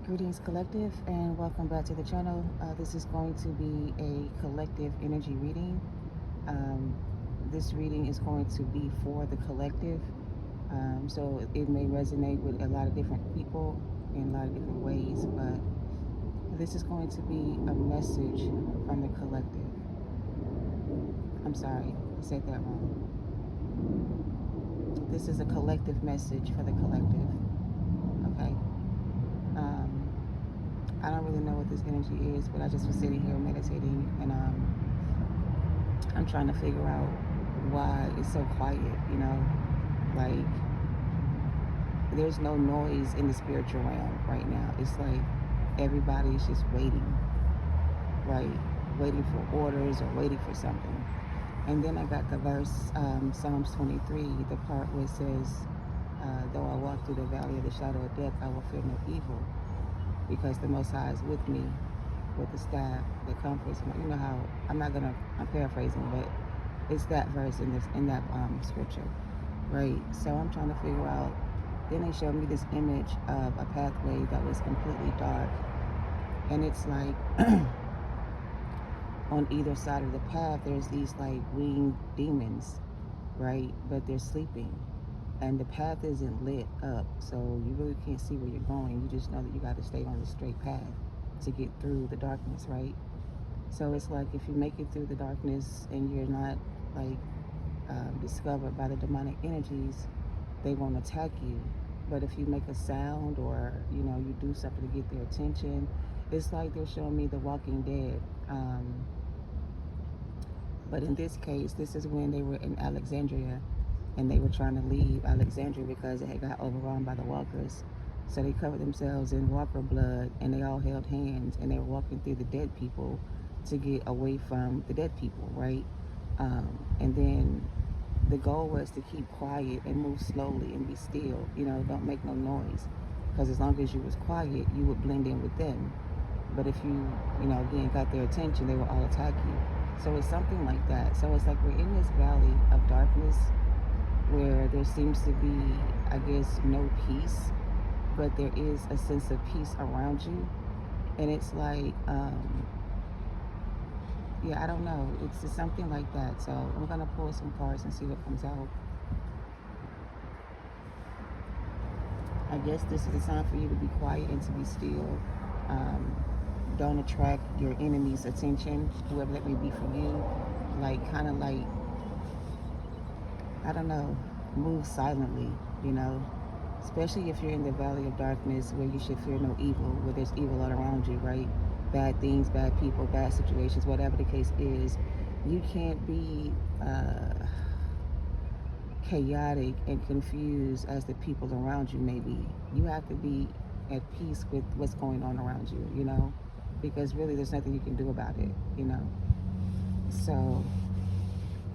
Greetings, collective, and welcome back to the channel. This is going to be a collective energy reading. Um, this reading is going to be for the collective, so it may resonate with a lot of different people in a lot of different ways, but this is going to be a message from the collective. I'm sorry, I said that wrong. This is a collective message for the collective, okay? I don't really know what this energy is, but I just was sitting here meditating, and I'm trying to figure out why it's so quiet, like there's no noise in the spiritual realm right now. It's like everybody's just waiting, right? Waiting for orders or waiting for something. And then I got the verse, Psalms 23, the part where it says, though I walk through the valley of the shadow of death, I will fear no evil, because the Most High is with me with the staff that comforts me. You know how, I'm paraphrasing, but it's that verse in that scripture, right? So I'm trying to figure out. Then they showed me this image of a pathway that was completely dark, and it's like on either side of the path there's these like winged demons, right? But they're sleeping, and the path isn't lit up, so you really can't see where you're going. You just know that you got to stay on the straight path to get through the darkness, right? So it's like if you make it through the darkness and you're not like discovered by the demonic energies, they won't attack you. But if you make a sound, or you do something to get their attention, it's like they're showing me the Walking Dead. But in this case, this is when they were in Alexandria, and they were trying to leave Alexandria because it had got overrun by the walkers. So they covered themselves in walker blood, and they all held hands, and they were walking through the dead people to get away from the dead people, right? And then the goal was to keep quiet and move slowly and be still, don't make no noise, because as long as you was quiet, you would blend in with them. But if you, again, got their attention, they will all attack you. So it's something like that. So it's like we're in this valley of darkness where there seems to be, I guess, no peace, but there is a sense of peace around you. And it's like, yeah, I don't know. It's just something like that. So I'm going to pull some cards and see what comes out. I guess this is a time for you to be quiet and to be still. Don't attract your enemy's attention, whoever that may be for you. Like, kind of like, I don't know, move silently, especially if you're in the valley of darkness where you should fear no evil, where there's evil all around you, right? Bad things, bad people, bad situations, whatever the case is. You can't be chaotic and confused as the people around you may be. You have to be at peace with what's going on around you, because really there's nothing you can do about it, So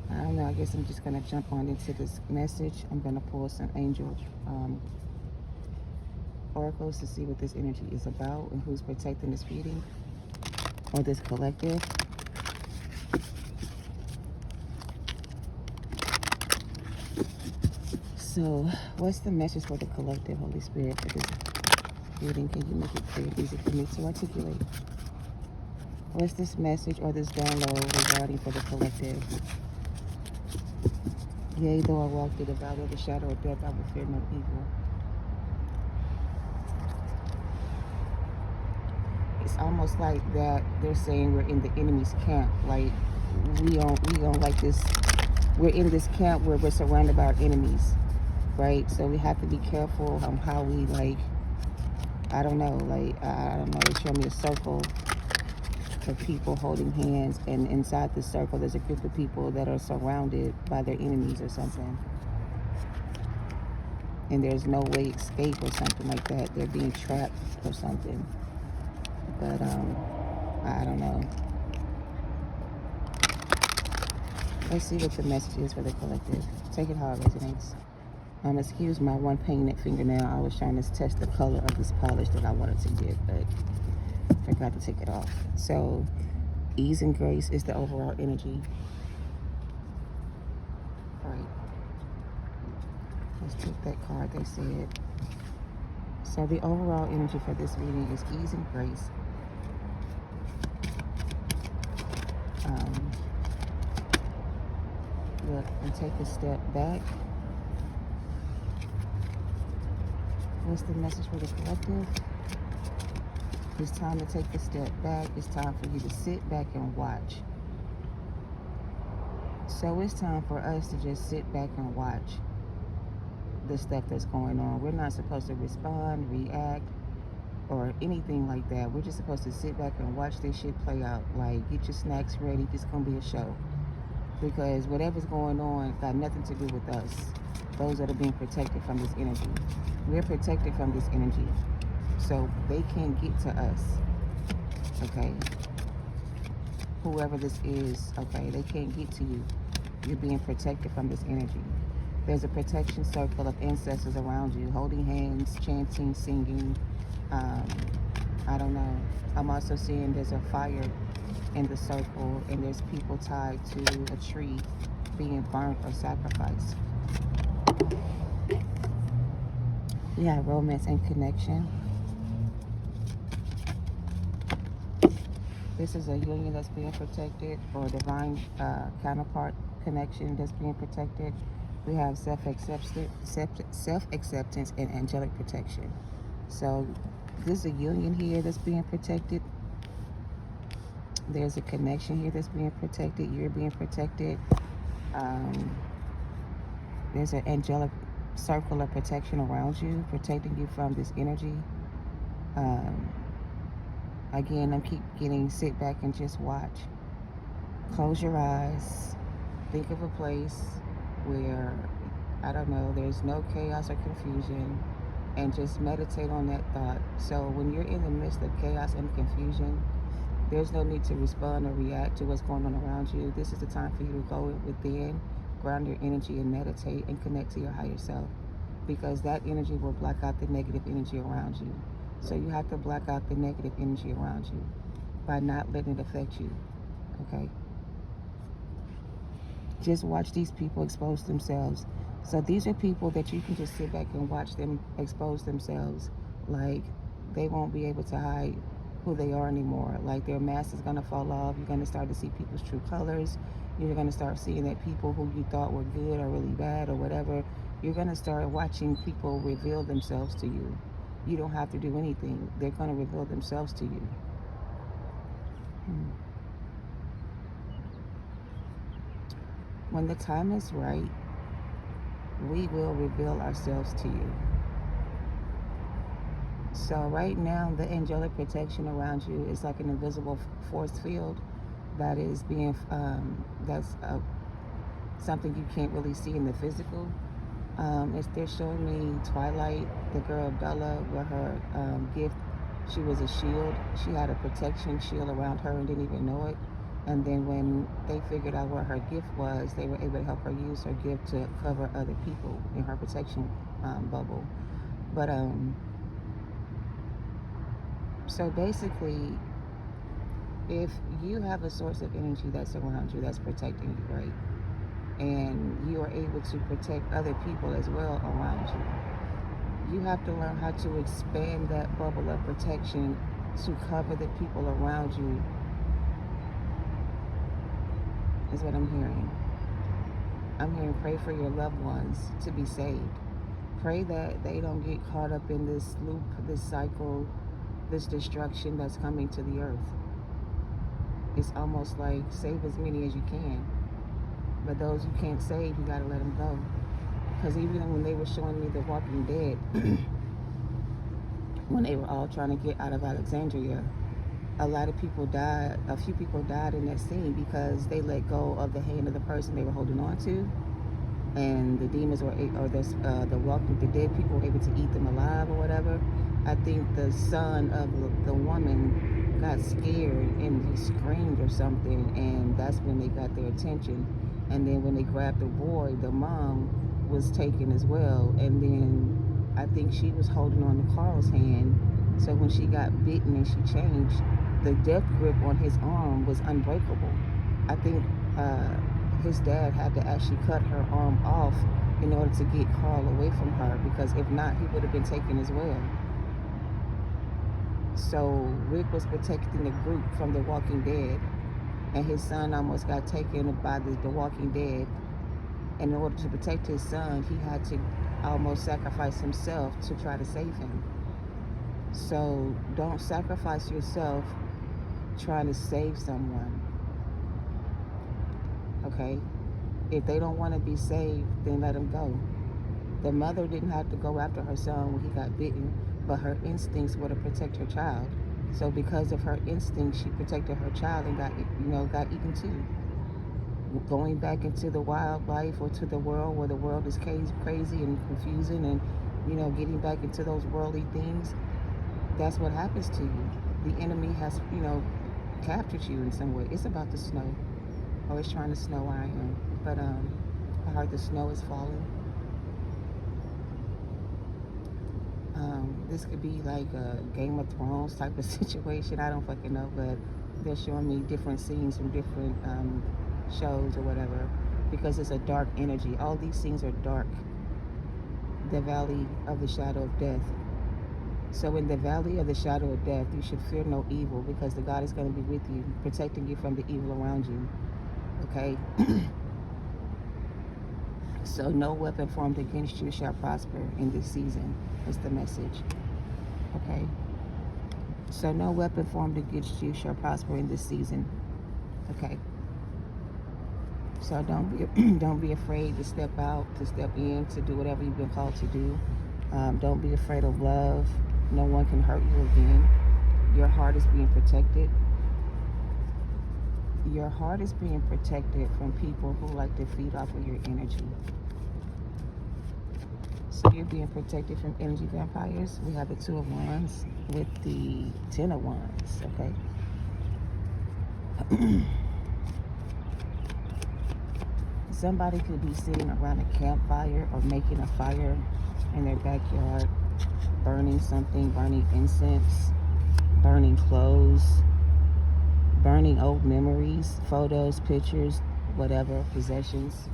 I don't know, I guess I'm just going to jump on into this message. I'm going to pull some angel oracles to see what this energy is about and who's protecting this reading or this collective. So what's the message for the collective, Holy Spirit, for this reading? Can you make it clear and easy for me to articulate? What's this message or this download regarding for the collective? Yea, though I walk through the valley of the shadow of death, I will fear no evil. It's almost like that they're saying we're in the enemy's camp. Like we don't like this. We're in this camp where we're surrounded by our enemies, right? So we have to be careful on how we, like, I don't know, they show me a circle of people holding hands, and inside the circle there's a group of people that are surrounded by their enemies or something, and there's no way escape or something like that. They're being trapped or something, but I don't know. Let's see what the message is for the collective. Take it how it resonates. Excuse my one painted fingernail. I was trying to test the color of this polish that I wanted to get, but forgot to take it off. So ease and grace is the overall energy. All right. Let's take that card. They said So the overall energy for this reading is ease and grace. Look, and take a step back. What's the message for the collective? It's time to take a step back. It's time for you to sit back and watch. So it's time for us to just sit back and watch the stuff that's going on. We're not supposed to respond, react, or anything like that. We're just supposed to sit back and watch this shit play out. Like, get your snacks ready. It's gonna be a show. Because whatever's going on got nothing to do with us. Those that are being protected from this energy. We're protected from this energy. So they can't get to us. Okay? Whoever this is, okay, they can't get to you. You're being protected from this energy. There's a protection circle of ancestors around you, holding hands, chanting, singing. I don't know. I'm also seeing there's a fire in the circle, and there's people tied to a tree being burnt or sacrificed. We have romance and connection. This is a union that's being protected, or divine counterpart connection that's being protected. We have self-acceptance and angelic protection. So there's a union here that's being protected. There's a connection here that's being protected. You're being protected. There's an angelic circle of protection around you, protecting you from this energy. Again, I'm keep getting sit back and just watch. Close your eyes. Think of a place where, I don't know, there's no chaos or confusion, and just meditate on that thought. So when you're in the midst of chaos and confusion, there's no need to respond or react to what's going on around you. This is the time for you to go within, ground your energy, and meditate and connect to your higher self, because that energy will block out the negative energy around you. So you have to block out the negative energy around you by not letting it affect you, okay? Just watch these people expose themselves. So these are people that you can just sit back and watch them expose themselves. Like, they won't be able to hide who they are anymore. Like, their mask is gonna fall off. You're gonna start to see people's true colors. You're gonna start seeing that people who you thought were good or really bad or whatever, you're gonna start watching people reveal themselves to you. You don't have to do anything. They're gonna reveal themselves to you. When the time is right, we will reveal ourselves to you. So right now, the angelic protection around you is like an invisible force field that is being, something you can't really see in the physical. They're showing me Twilight, the girl Bella, where her gift, she was a shield. She had a protection shield around her and didn't even know it. And then when they figured out where her gift was, they were able to help her use her gift to cover other people in her protection bubble. But so basically, if you have a source of energy that's around you, that's protecting you, right? And you are able to protect other people as well around you, you have to learn how to expand that bubble of protection to cover the people around you, is what I'm hearing. I'm hearing pray for your loved ones to be saved. Pray that they don't get caught up in this loop, this cycle, this destruction that's coming to the earth. It's almost like save as many as you can. But those you can't save, you gotta let them go. Because even when they were showing me The Walking Dead, when they were all trying to get out of Alexandria, a lot of people died, a few people died in that scene because they let go of the hand of the person they were holding on to. And the demons were, or the dead people were able to eat them alive or whatever. I think the son of the woman got scared and he screamed or something, and that's when they got their attention. And then when they grabbed the boy, the mom was taken as well. And then I think she was holding on to Carl's hand. So when she got bitten and she changed, the death grip on his arm was unbreakable. I think his dad had to actually cut her arm off in order to get Carl away from her, because if not, he would have been taken as well. So Rick was protecting the group from the Walking Dead, and his son almost got taken by the Walking Dead. And in order to protect his son, he had to almost sacrifice himself to try to save him. So don't sacrifice yourself trying to save someone. Okay? If they don't want to be saved, then let them go. The mother didn't have to go after her son when he got bitten, but her instincts were to protect her child. So because of her instinct, she protected her child and got eaten too. Going back into the wildlife or to the world where the world is crazy and confusing, and getting back into those worldly things, that's what happens to you. The enemy has captured you in some way. It's about to snow, or it's trying to snow where I am, but I heard the snow is falling. This could be like a Game of Thrones type of situation. I don't fucking know, but they're showing me different scenes from different shows or whatever, because it's a dark energy. All these things are dark. The valley of the shadow of death. So in the valley of the shadow of death, you should fear no evil, because the God is going to be with you, protecting you from the evil around you. Okay? So no weapon formed against you shall prosper in this season. Is the message. Okay? So no weapon formed against you shall prosper in this season. Okay? So don't be afraid to step out, to step in, to do whatever you've been called to do. Don't be afraid of love. No one can hurt you again. Your heart is being protected. Your heart is being protected from people who like to feed off of your energy. So you're being protected from energy vampires. We have the Two of Wands with the Ten of Wands, okay? Somebody could be sitting around a campfire or making a fire in their backyard, burning something, burning incense, burning clothes, burning old memories, photos, pictures, whatever, possessions.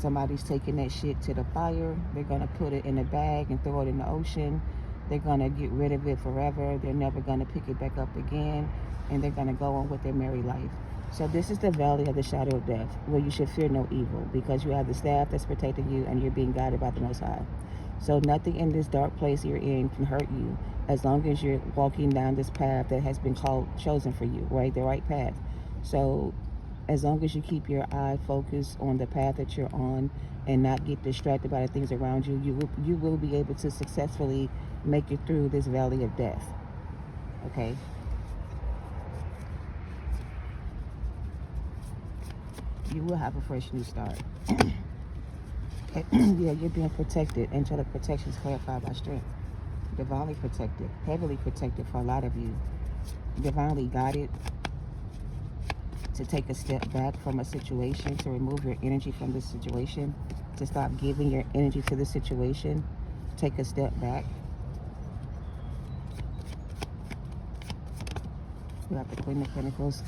Somebody's taking that shit to the fire. They're going to put it in a bag and throw it in the ocean. They're going to get rid of it forever. They're never going to pick it back up again. And they're going to go on with their merry life. So this is the valley of the shadow of death, where you should fear no evil, because you have the staff that's protecting you and you're being guided by the Most High. So nothing in this dark place you're in can hurt you, as long as you're walking down this path that has been chosen for you, right? The right path. So as long as you keep your eye focused on the path that you're on and not get distracted by the things around you, you will be able to successfully make it through this valley of death. Okay? You will have a fresh new start. Yeah, you're being protected. Angelic protection is clarified by strength. Divinely protected, heavily protected for a lot of you. Divinely guided to take a step back from a situation, to remove your energy from this situation, to stop giving your energy to the situation. Take a step back. We have the Queen of Pentacles.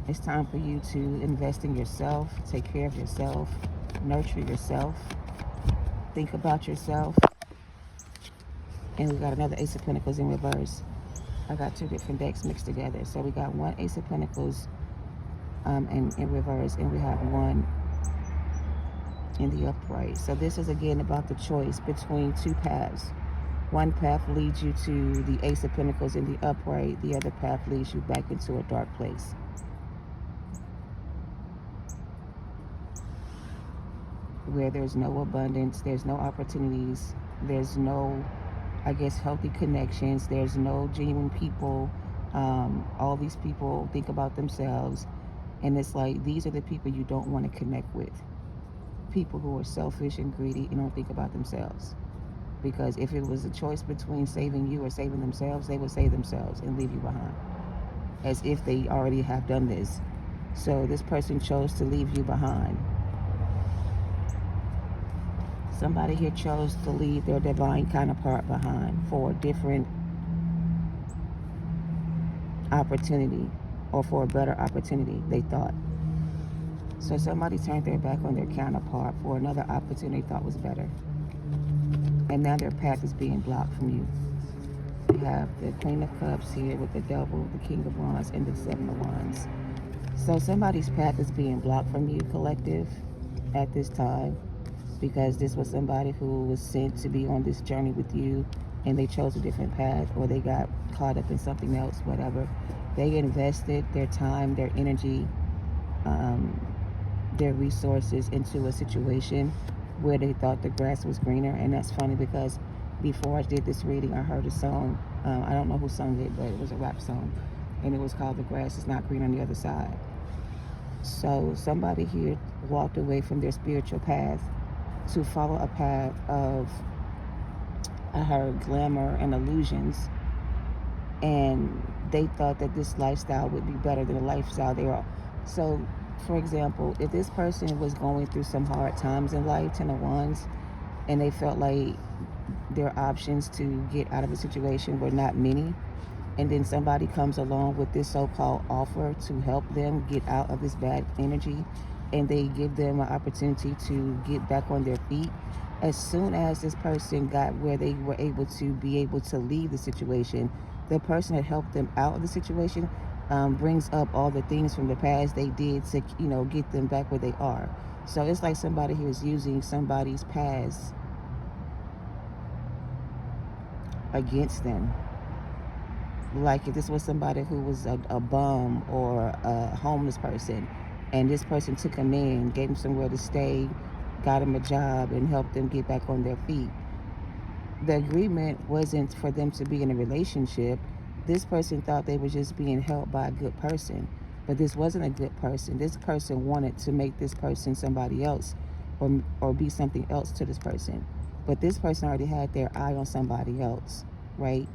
It's time for you to invest in yourself, take care of yourself, nurture yourself, think about yourself. And we got another Ace of Pentacles in reverse. I got two different decks mixed together. So we got one Ace of Pentacles in reverse, and we have one in the upright. So this is again about the choice between two paths. One path leads you to the Ace of Pentacles in the upright. The other path leads you back into a dark place. Where there's no abundance, there's no opportunities, there's no, I guess, healthy connections, there's no genuine people. All these people think about themselves, and it's like, these are the people you don't want to connect with. People who are selfish and greedy and don't think about themselves. Because if it was a choice between saving you or saving themselves, they would save themselves and leave you behind, as if they already have done this. So this person chose to leave you behind. Somebody here chose to leave their divine counterpart behind for a different opportunity, or for a better opportunity, they thought. So somebody turned their back on their counterpart for another opportunity they thought was better. And now their path is being blocked from you. We have the Queen of Cups here with the Devil, the King of Wands, and the Seven of Wands. So somebody's path is being blocked from you, collective, at this time, because this was somebody who was sent to be on this journey with you, and they chose a different path, or they got caught up in something else, whatever. They invested their time, their energy, their resources into a situation where they thought the grass was greener. And that's funny because before I did this reading, I heard a song. I don't know who sung it, but it was a rap song, and it was called "The Grass Is Not Green on the Other Side." So somebody here walked away from their spiritual path to follow a path of, I heard, glamour and illusions, and they thought that this lifestyle would be better than the lifestyle they were. So, for example, if this person was going through some hard times in life, Ten of Wands, and they felt like their options to get out of a situation were not many, and then somebody comes along with this so-called offer to help them get out of this bad energy, and they give them an opportunity to get back on their feet. As soon as this person got where they were able to leave the situation, the person that helped them out of the situation brings up all the things from the past they did to, get them back where they are. So it's like somebody who is using somebody's past against them. Like if this was somebody who was a bum or a homeless person, and this person took them in, gave them somewhere to stay, got them a job, and helped them get back on their feet. The agreement wasn't for them to be in a relationship. This person thought they were just being helped by a good person, but this wasn't a good person. This person wanted to make this person somebody else, or be something else to this person. But this person already had their eye on somebody else, right?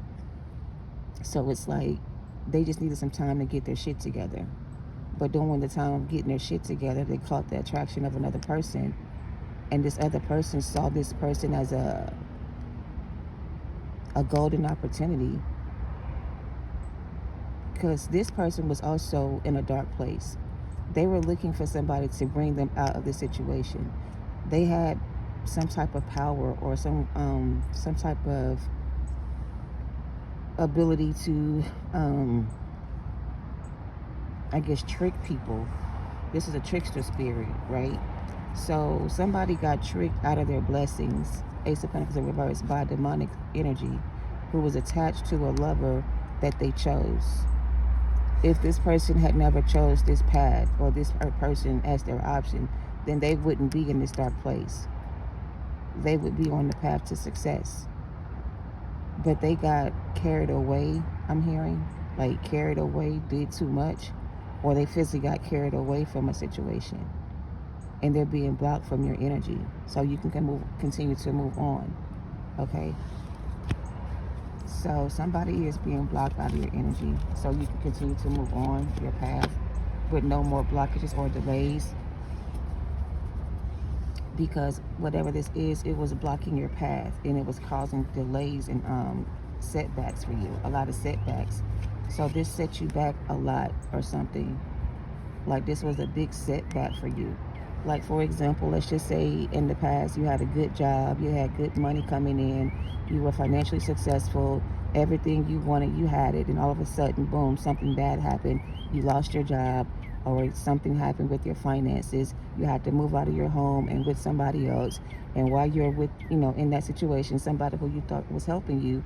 So it's like they just needed some time to get their shit together. But during the time of getting their shit together, they caught the attraction of another person. And this other person saw this person as a golden opportunity. Because this person was also in a dark place. They were looking for somebody to bring them out of the situation. They had some type of power or some type of ability to, I guess, trick people. This is a trickster spirit, right? So somebody got tricked out of their blessings, Ace of Pentacles in reverse, by demonic energy, who was attached to a lover that they chose. If this person had never chose this path or this person as their option, then they wouldn't be in this dark place. They would be on the path to success. But they got carried away, I'm hearing, like carried away, did too much, or they physically got carried away from a situation, and they're being blocked from your energy, so you can continue to move on, okay? So somebody is being blocked out of your energy, so you can continue to move on your path with no more blockages or delays, because whatever this is, it was blocking your path, and it was causing delays and setbacks for you, a lot of setbacks. So this set you back a lot or something. Like this was a big setback for you. Like, for example, let's just say in the past you had a good job, you had good money coming in, you were financially successful, everything you wanted, you had it, and all of a sudden, boom, something bad happened. You lost your job, or something happened with your finances. You had to move out of your home and with somebody else. And while you're with, in that situation, somebody who you thought was helping you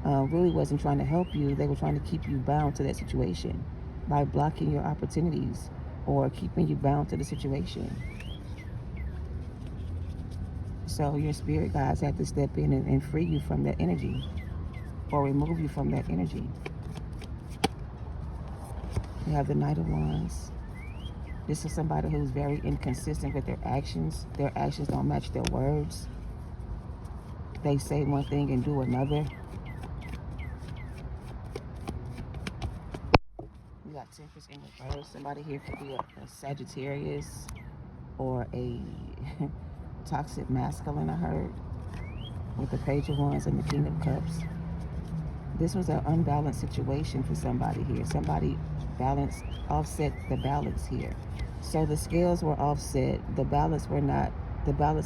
really wasn't trying to help you. They were trying to keep you bound to that situation by blocking your opportunities or keeping you bound to the situation. So your spirit guides have to step in and free you from that energy, or remove you from that energy. You have the Knight of Wands. This is somebody who's very inconsistent with their actions. Their actions don't match their words. They say one thing and do another. You got Temperance in reverse. Somebody here could be a Sagittarius or a toxic masculine, I heard, with the Page of Wands and the King of Cups. This was an unbalanced situation for somebody here. Somebody offset the balance here. So the scales were offset. The balance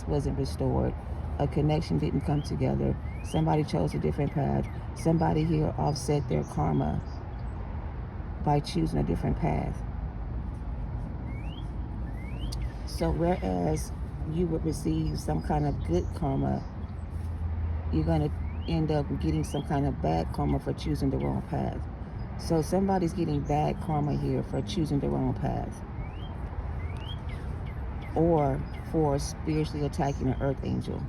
wasn't restored. A connection didn't come together. Somebody chose a different path. Somebody here offset their karma by choosing a different path. So whereas you would receive some kind of good karma, you're going to end up getting some kind of bad karma for choosing the wrong path. So somebody's getting bad karma here for choosing the wrong path, or for spiritually attacking an earth angel.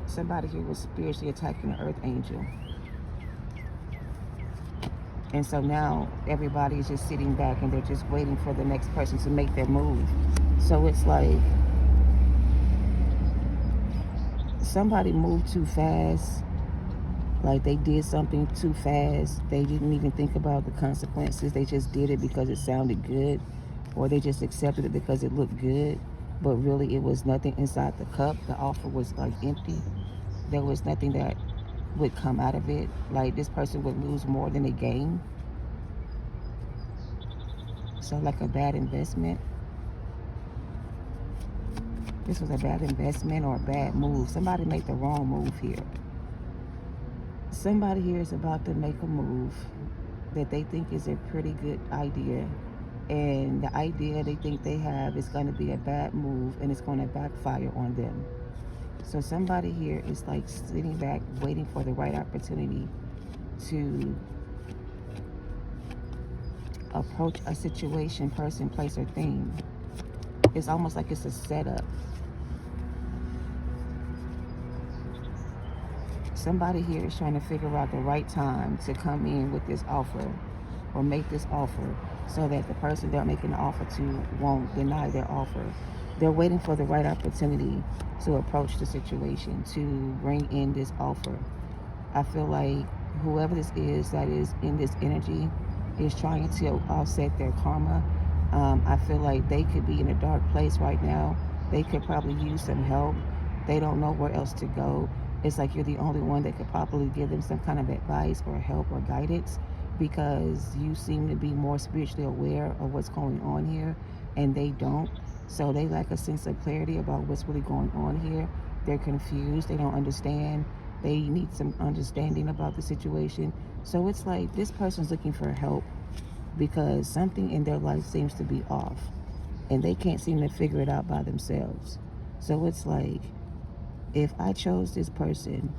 Somebody here was spiritually attacking an earth angel. And so now everybody is just sitting back and they're just waiting for the next person to make their move. So it's like somebody moved too fast. Like they did something too fast. They didn't even think about the consequences. They just did it because it sounded good, or they just accepted it because it looked good. But really it was nothing inside the cup. The offer was like empty. There was nothing that would come out of it. Like this person would lose more than they gain. So like a bad investment. This was a bad investment or a bad move. Somebody made the wrong move here. Somebody here is about to make a move that they think is a pretty good idea. And the idea they think they have is going to be a bad move, and it's going to backfire on them. So somebody here is like sitting back waiting for the right opportunity to approach a situation, person, place, or thing. It's almost like it's a setup. Somebody here is trying to figure out the right time to come in with this offer or make this offer so that the person they're making the offer to won't deny their offer. They're waiting for the right opportunity to approach the situation, to bring in this offer. I feel like whoever this is that is in this energy is trying to offset their karma. I feel like they could be in a dark place right now. They could probably use some help. They don't know where else to go. It's like you're the only one that could probably give them some kind of advice or help or guidance, because you seem to be more spiritually aware of what's going on here and they don't. So they lack a sense of clarity about what's really going on here. They're confused. They don't understand. They need some understanding about the situation. So it's like this person's looking for help because something in their life seems to be off and they can't seem to figure it out by themselves. So it's like, if I chose this person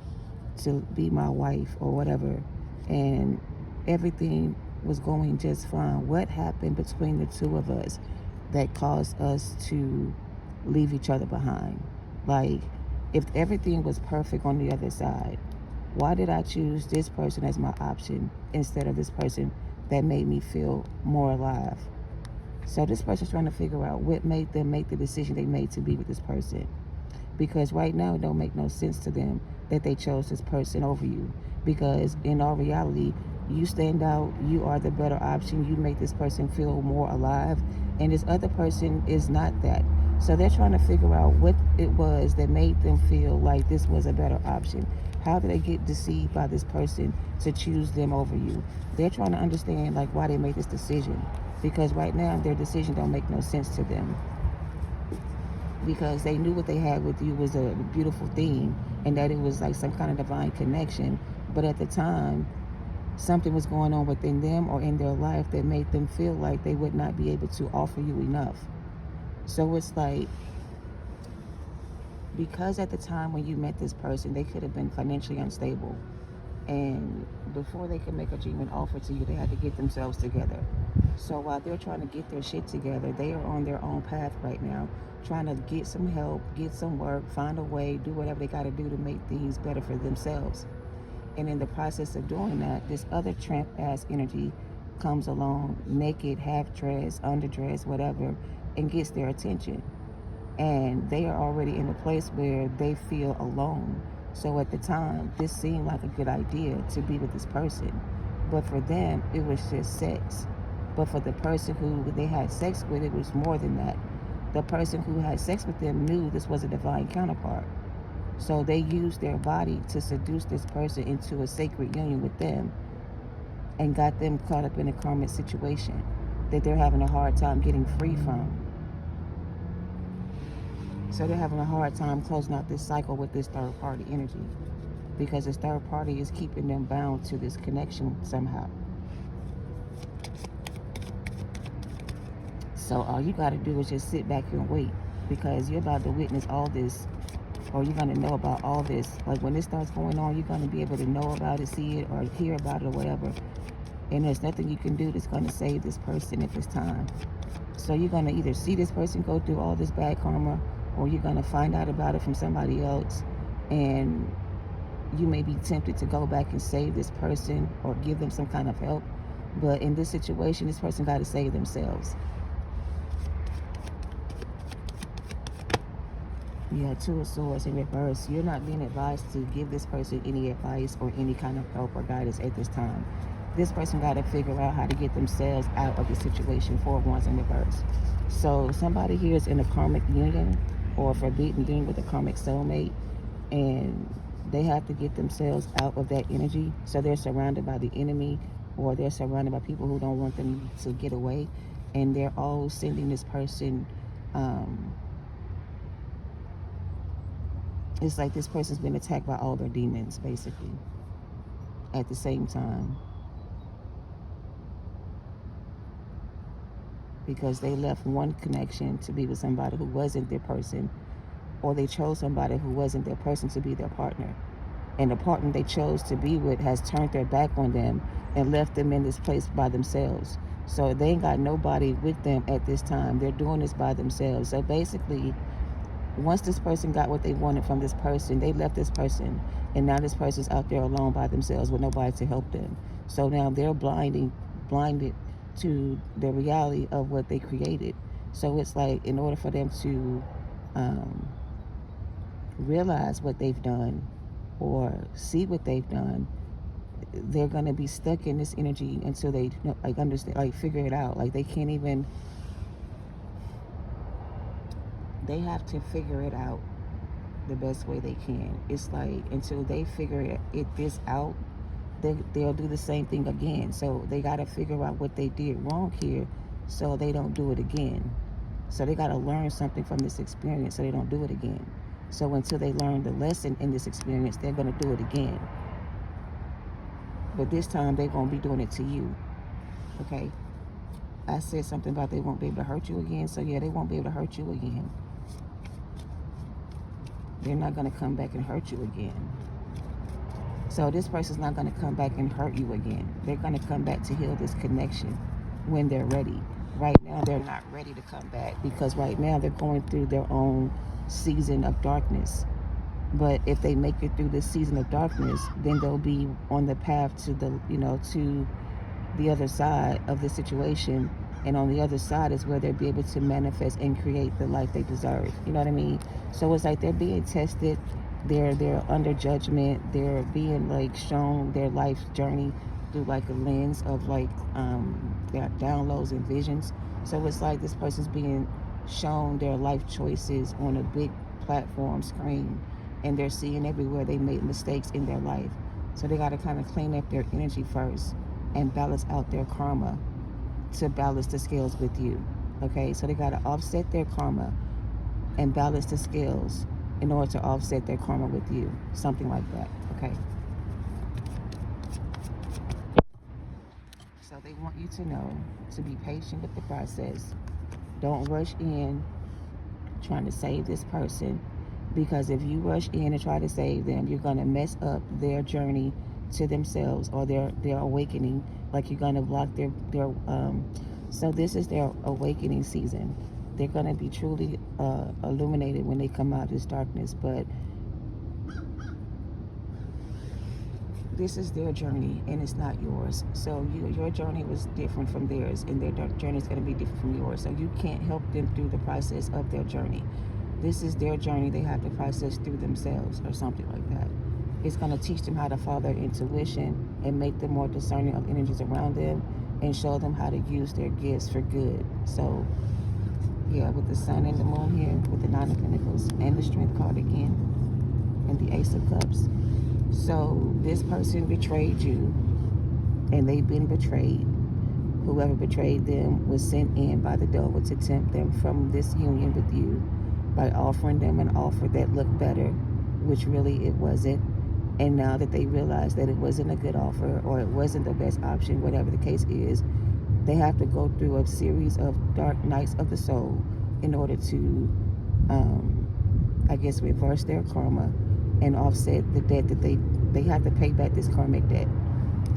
to be my wife or whatever, and everything was going just fine, what happened between the two of us that caused us to leave each other behind? Like, if everything was perfect on the other side, why did I choose this person as my option instead of this person that made me feel more alive? So this person's trying to figure out what made them make the decision they made to be with this person. Because right now it don't make no sense to them that they chose this person over you. Because in all reality, you stand out, you are the better option, you make this person feel more alive, and this other person is not that. So they're trying to figure out what it was that made them feel like this was a better option. How did they get deceived by this person to choose them over you? They're trying to understand like why they made this decision. Because right now their decision don't make no sense to them. Because they knew what they had with you was a beautiful thing and that it was like some kind of divine connection. But at the time, something was going on within them or in their life that made them feel like they would not be able to offer you enough. So it's like, because at the time when you met this person, they could have been financially unstable. And before they could make a genuine offer to you, they had to get themselves together. So while they're trying to get their shit together, they are on their own path right now, trying to get some help, get some work, find a way, do whatever they got to do to make things better for themselves. And in the process of doing that, this other tramp ass energy comes along, naked, half dressed, underdressed, whatever, and gets their attention. And they are already in a place where they feel alone. So at the time, this seemed like a good idea to be with this person. But for them, it was just sex. But for the person who they had sex with, it was more than that. The person who had sex with them knew this was a divine counterpart. So they used their body to seduce this person into a sacred union with them and got them caught up in a karmic situation that they're having a hard time getting free from. So they're having a hard time closing out this cycle with this third party energy, because this third party is keeping them bound to this connection somehow. So all you got to do is just sit back and wait, because you're about to witness all this, or you're going to know about all this. Like when this starts going on, you're going to be able to know about it, see it, or hear about it, or whatever. And there's nothing you can do that's going to save this person at this time. So you're going to either see this person go through all this bad karma, or you're going to find out about it from somebody else, and you may be tempted to go back and save this person or give them some kind of help. But in this situation, this person got to save themselves. You have Two of Swords in reverse. You're not being advised to give this person any advice or any kind of help or guidance at this time. This person got to figure out how to get themselves out of the situation. Four of Wands in reverse. So somebody here is in a karmic union or forbidden union with a karmic soulmate, and they have to get themselves out of that energy. So they're surrounded by the enemy, or they're surrounded by people who don't want them to get away, and they're all sending this person it's like this person's been attacked by all their demons, basically, at the same time. Because they left one connection to be with somebody who wasn't their person, or they chose somebody who wasn't their person to be their partner. And the partner they chose to be with has turned their back on them and left them in this place by themselves. So they ain't got nobody with them at this time. They're doing this by themselves. So basically, once this person got what they wanted from this person, they left this person, and now this person's out there alone by themselves with nobody to help them. So now they're blinded to the reality of what they created. So it's like, in order for them to realize what they've done or see what they've done, they're going to be stuck in this energy until they like understand, like figure it out. Like they can't even, they have to figure it out the best way they can. It's like until they figure this out, they'll do the same thing again. So they got to figure out what they did wrong here so they don't do it again. So they got to learn something from this experience so they don't do it again. So until they learn the lesson in this experience, they're going to do it again. But this time they're going to be doing it to you. Okay? I said something about they won't be able to hurt you again. So yeah, they won't be able to hurt you again. They're not going to come back and hurt you again. So this person's not going to come back and hurt you again. They're going to come back to heal this connection when they're ready. Right now, they're not ready to come back because right now they're going through their own season of darkness. But if they make it through this season of darkness, then they'll be on the path to the, to the other side of the situation. And on the other side is where they'll be able to manifest and create the life they deserve. You know what I mean? So it's like they're being tested. They're under judgment. They're being like shown their life journey through like a lens of like their downloads and visions. So it's like this person's being shown their life choices on a big platform screen, and they're seeing everywhere they made mistakes in their life. So they got to kind of clean up their energy first and balance out their karma to balance the scales with you. Okay, so they got to offset their karma and balance the scales in order to offset their karma with you. Something like that. Okay. So they want you to know to be patient with the process. Don't rush in trying to save this person, because if you rush in and try to save them, you're going to mess up their journey to themselves or their awakening. Like you're going to block their so this is their awakening season. They're going to be truly illuminated when they come out of this darkness, but this is their journey and it's not yours. So your journey was different from theirs, and their journey is going to be different from yours. So you can't help them through the process of their journey. This is their journey they have to process through themselves, or something like that. It's going to teach them how to follow their intuition and make them more discerning of energies around them, and show them how to use their gifts for good. So yeah, with the Sun and the Moon here, with the Nine of Pentacles and the Strength card again, and the Ace of Cups. So this person betrayed you, and they've been betrayed. Whoever betrayed them was sent in by the devil to tempt them from this union with you. by offering them an offer that looked better, which really it wasn't. And now that they realize that it wasn't a good offer or it wasn't the best option, whatever the case is, they have to go through a series of dark nights of the soul in order to, I guess, reverse their karma and offset the debt that they have to pay back this karmic debt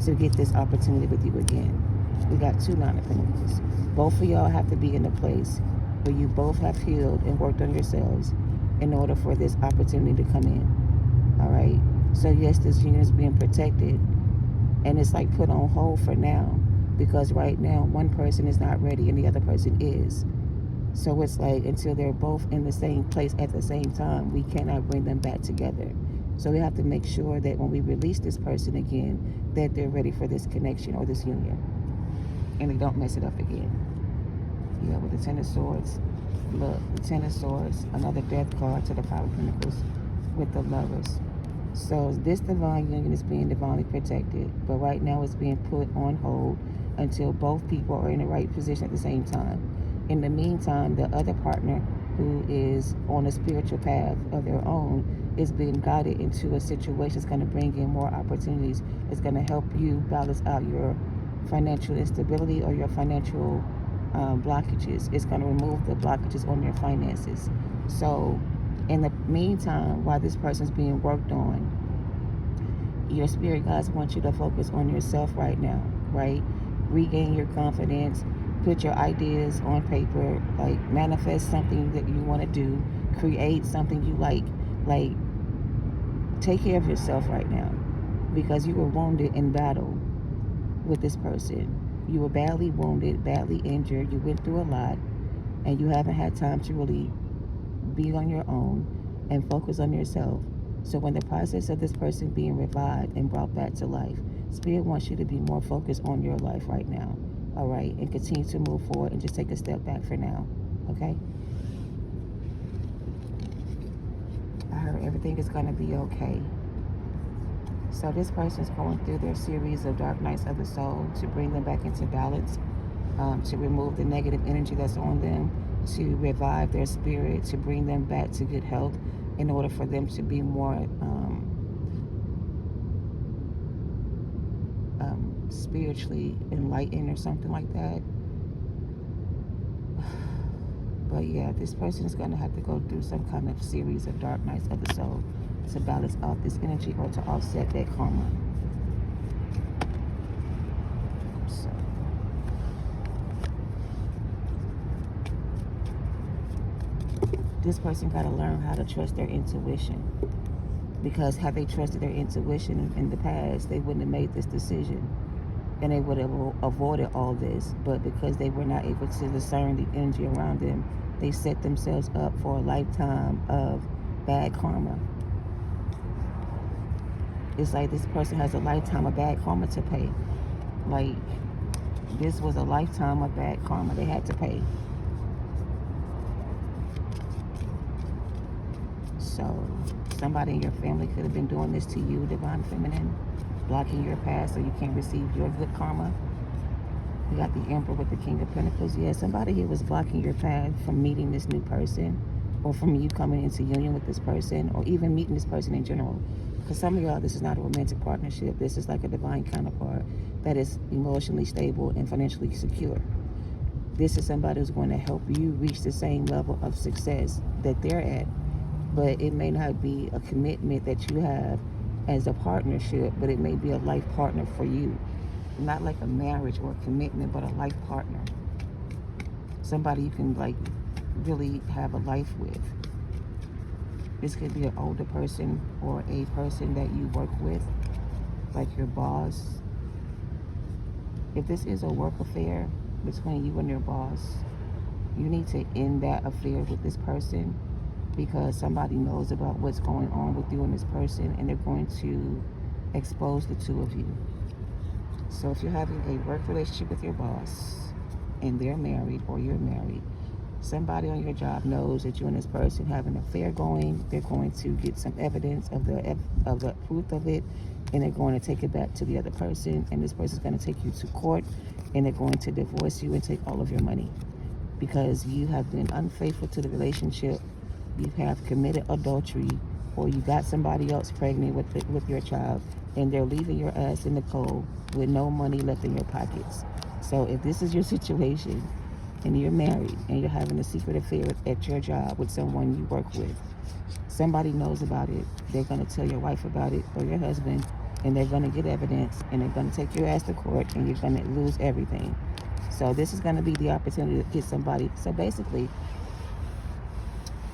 to get this opportunity with you again. We got 2 Nine of Pentacles. Both of y'all have to be in a place where you both have healed and worked on yourselves in order for this opportunity to come in. All right? So yes, this union is being protected, and it's like put on hold for now, because right now one person is not ready and the other person is. So it's like until they're both in the same place at the same time, we cannot bring them back together. So we have to make sure that when we release this person again, that they're ready for this connection or this union, and they don't mess it up again. Yeah, with the Ten of Swords. Look, the Ten of Swords, another death card to the Five of Pentacles with the Lovers. So this divine union is being divinely protected, but right now it's being put on hold until both people are in the right position at the same time. In the meantime, the other partner, who is on a spiritual path of their own, is being guided into a situation that's going to bring in more opportunities. It's going to help you balance out your financial instability or your financial blockages. It's going to remove the blockages on your finances. So in the meantime, while this person's being worked on, your spirit guides want you to focus on yourself right now, right? Regain your confidence, put your ideas on paper, like manifest something that you want to do, create something you like take care of yourself right now, because you were wounded in battle with this person. You were badly wounded, badly injured, you went through a lot, and you haven't had time to really be on your own and focus on yourself. So when the process of this person being revived and brought back to life, Spirit wants you to be more focused on your life right now, all right? And continue to move forward and just take a step back for now, okay? I heard everything is going to be okay. So this person's going through their series of dark nights of the soul to bring them back into balance, to remove the negative energy that's on them, to revive their spirit, to bring them back to good health in order for them to be more spiritually enlightened or something like that. But yeah, this person is going to have to go through some kind of series of dark nights of the soul to balance out this energy or to offset that karma. So this person got to learn how to trust their intuition, because had they trusted their intuition in the past, they wouldn't have made this decision and they would have avoided all this. But because they were not able to discern the energy around them, they set themselves up for a lifetime of bad karma. It's like this person has a lifetime of bad karma to pay. Like, this was a lifetime of bad karma they had to pay. So somebody in your family could have been doing this to you, Divine Feminine, blocking your path so you can't receive your good karma. We got the Emperor with the King of Pentacles. Yeah, somebody here was blocking your path from meeting this new person, or from you coming into union with this person, or even meeting this person in general. Because some of y'all, this is not a romantic partnership. This is like a divine counterpart that is emotionally stable and financially secure. This is somebody who's going to help you reach the same level of success that they're at. But it may not be a commitment that you have as a partnership, but it may be a life partner for you. Not like a marriage or a commitment, but a life partner. Somebody you can like really have a life with. This could be an older person or a person that you work with, like your boss. If this is a work affair between you and your boss, you need to end that affair with this person, because somebody knows about what's going on with you and this person, and they're going to expose the two of you. So if you're having a work relationship with your boss and they're married or you're married, somebody on your job knows that you and this person have an affair going. They're going to get some evidence of the truth of it, and they're going to take it back to the other person, and this person's going to take you to court, and they're going to divorce you and take all of your money, because you have been unfaithful to the relationship you have committed adultery, or you got somebody else pregnant with your child, and they're leaving your ass in the cold with no money left in your pockets. So if this is your situation, and you're married, and you're having a secret affair at your job with someone you work with, somebody knows about it, they're going to tell your wife about it or your husband, and they're going to get evidence, and they're going to take your ass to court, and you're going to lose everything. So this is going to be the opportunity to get somebody. So basically,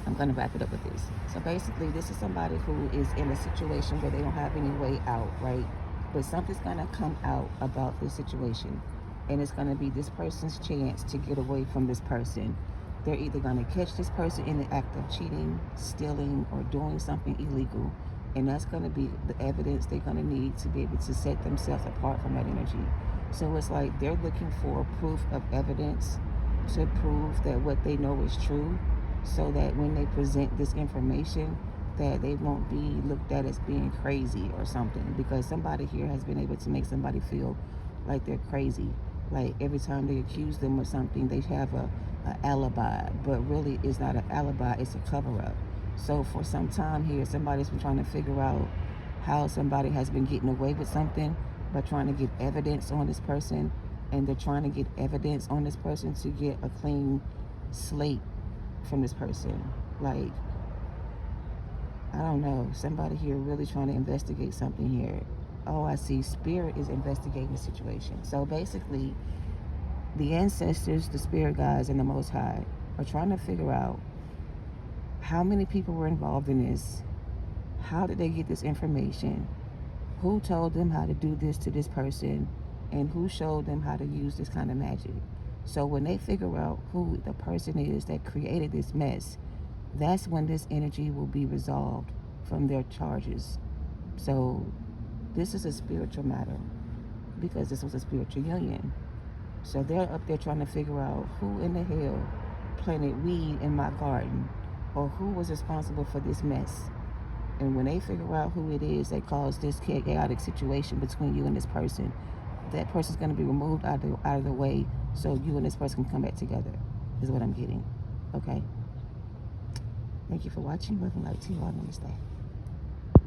I'm going to wrap it up with this. So basically, this is somebody who is in a situation where they don't have any way out, right? But something's going to come out about this situation, and it's going to be this person's chance to get away from this person. They're either going to catch this person in the act of cheating, stealing, or doing something illegal, and that's going to be the evidence they're going to need to be able to set themselves apart from that energy. So it's like they're looking for proof of evidence to prove that what they know is true, so that when they present this information, that they won't be looked at as being crazy or something, because somebody here has been able to make somebody feel like they're crazy. Like every time they accuse them of something, they have a alibi, but really it's not an alibi, it's a cover-up. So for some time here, somebody's been trying to figure out how somebody has been getting away with something by trying to get evidence on this person, and they're trying to get evidence on this person to get a clean slate from this person. Like, I don't know, somebody here really trying to investigate something here. Oh, I see, Spirit is investigating the situation. So basically, the ancestors, the spirit guides, and the Most High are trying to figure out how many people were involved in this, how did they get this information, who told them how to do this to this person, and who showed them how to use this kind of magic. So when they figure out who the person is that created this mess, that's when this energy will be resolved from their charges. So this is a spiritual matter, because this was a spiritual union. So they're up there trying to figure out who in the hell planted weed in my garden, or who was responsible for this mess. And when they figure out who it is that caused this chaotic situation between you and this person, that person's going to be removed out of the way, so you and this person can come back together, is what I'm getting. Okay? Thank you for watching. Love and light to you all. Namaste.